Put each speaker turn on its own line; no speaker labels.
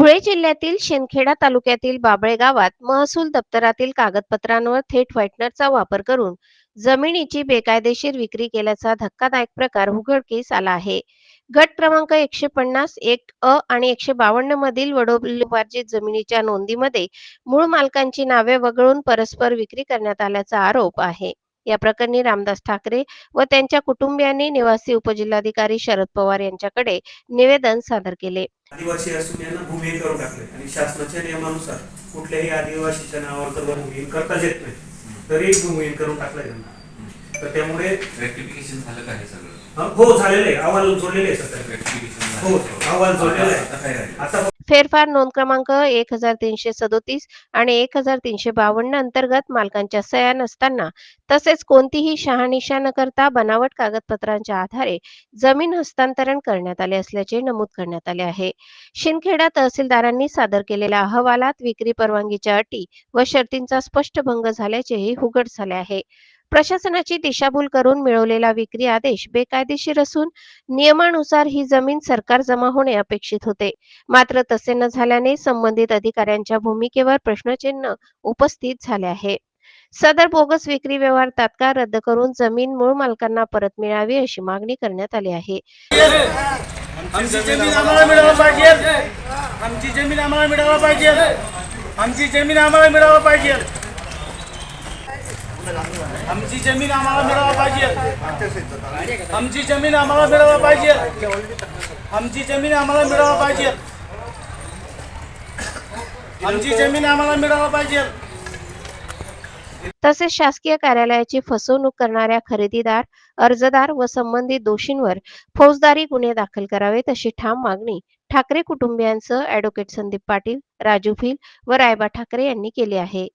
धुळे जिल्ह्यातील शिंदखेडा तालुक्यातील बाबळे गावात महसूल दप्तरातील कागदपत्रांवर थेट व्हाईटनरचा वापर करून जमिनीची बेकायदेशीर विक्री केल्याचा धक्कादायक प्रकार उघडकीस आला आहे. गट क्रमांक 150, 1 आणि 152 मधील वडोल्लीपार्जित जमिनीच्या नोंदीमध्ये मूळ मालकांची नावे वगळून परस्पर विक्री करण्यात आल्याचा आरोप आहे. या प्रकरणी रामदास ठाकरे व त्यांच्या कुटुंबियांनी निवासी उपजिल्हाधिकारी शरद पवार यांच्याकडे निवेदन सादर केले.
आदिवासी असून यांना भूमिहीन करून टाकले आणि शासनाच्या नियमानुसार कुठल्याही आदिवासीच्या नावावर जर भूमिहीन करताच येत नाही तरी भूमिहीन करून टाकलं त्यांना. तर त्यामुळे
रेक्टिफिकेशन झालं का हे सगळं?
हो झालेलं आहे, अहवाल जोडलेले आहे सध्या. हो अहवाल जोडलेला आहे. आता
फेरफार नोंद क्रमांक 1337 आणि 1352 अंतर्गत मालकांच्या सह्या नसताना तसेच कोणतीही शहानिशा न करता बनावट कागदपत्रांच्या आधारे जमीन हस्तांतरण करण्यात आले असल्याचे नमूद करण्यात आले आहे. शिंदखेडा तहसीलदारांनी सादर केलेल्या अहवालात विक्री परवानगीच्या अटी व शर्तींचा स्पष्ट भंग झाल्याचेही उघड झाले आहे. प्रशासनाची दिशाभूल करून मिळवलेला विक्री आदेश बेकायदेशीर असून नियमानुसार ही जमीन सरकार जमा होणे अपेक्षित होते. मात्र तसे न झाल्याने संबंधित अधिकाऱ्यांच्या भूमिकेवर प्रश्नचिन्ह उपस्थित झाले आहे. सदर बोगस विक्री व्यवहार तात्काळ रद्द करून जमीन मूळ मालकांना परत मिळावी अशी मागणी करण्यात आली आहे.
आमची जमीन आम्हाला मिळायला पाहिजे. आमची जमीन आम्हाला मिळायला पाहिजे. आमची जमीन आम्हाला मिळायला पाहिजे. आमची जमीन आम्हाला मिळायला पाहिजे. आमची जमीन आम्हाला मिळायला पाहिजे. आमची जमीन आम्हाला मिळायला पाहिजे. आमची जमीन आम्हाला मिळायला पाहिजे.
तसेच शासकीय कार्यालयाची फसवणूक करणाऱ्या खरेदीदार, अर्जदार व संबंधित दोषींवर फौजदारी गुन्हे दाखल करावेत अशी ठाम मागणी ठाकरे कुटुंबियांसह ॲडव्होकेट संदीप पाटील, राजू भिल व रायबा ठाकरे यांनी केली आहे.